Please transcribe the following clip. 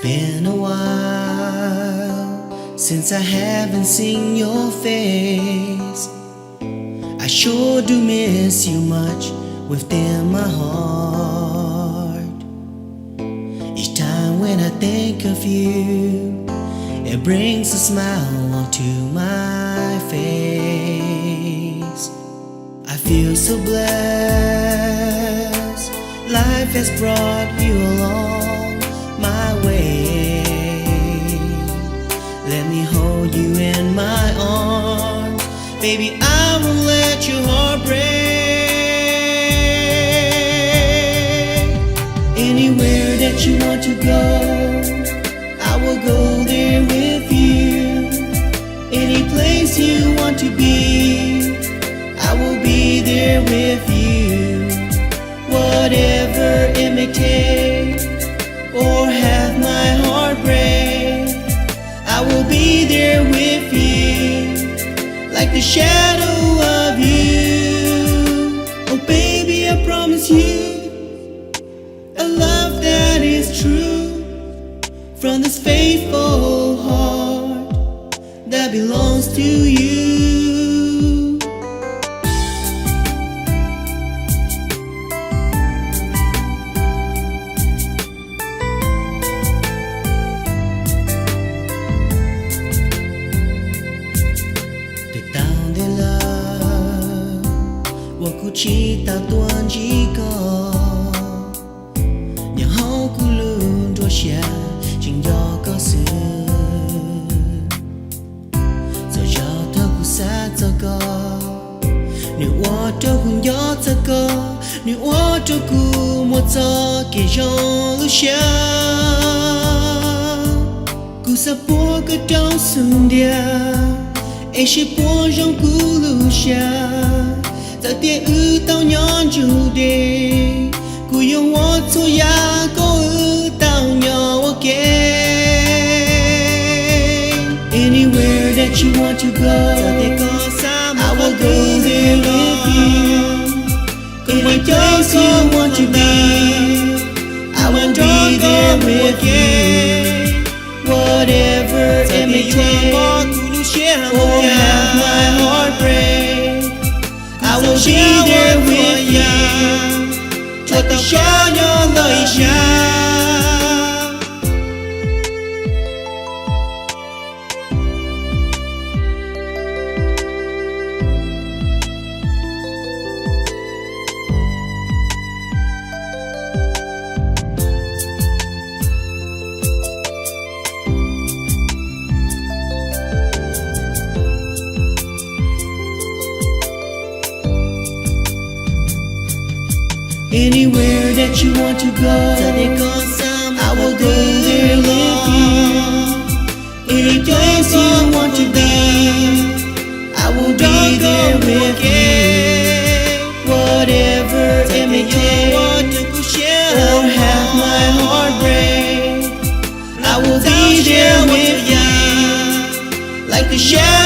been a while since I haven't seen your face. I sure do miss you much within my heart. Each time when I think of you, it brings a smile onto my face. I feel so blessed. Life has brought you along my way. Let me hold you in my arms. Baby, I won't let your heart break. Anywhere that you want to go, I will go there with you. Any place you want to be, I will be there with you. Whatever it may take, or have my heart break, I will be there with you, like the shadow of you. Oh baby, I promise you a love that is true, from this faithful heart that belongs to you. Từ tao đến love, 我哭泣到断几个，然后咕噜坐下，竟有个事，走着的苦涩这个，你我的苦有这个，你我的苦莫走给人留下，苦涩波个到松掉。爱是波让咕噜下，在电雨到娘就的，故用我做呀够雨到娘我给。Anywhere that you want to go, I will go there with you. Any place you want to be, I will be there with you. Whatever it may take, or have my heart break, I will be there with you, like the shadow of you. Anywhere that you want to go, I will go there with you. Any place you want to be, I will be there with you. Whatever it may take, or have my heart break, I will be there with you, like the shadow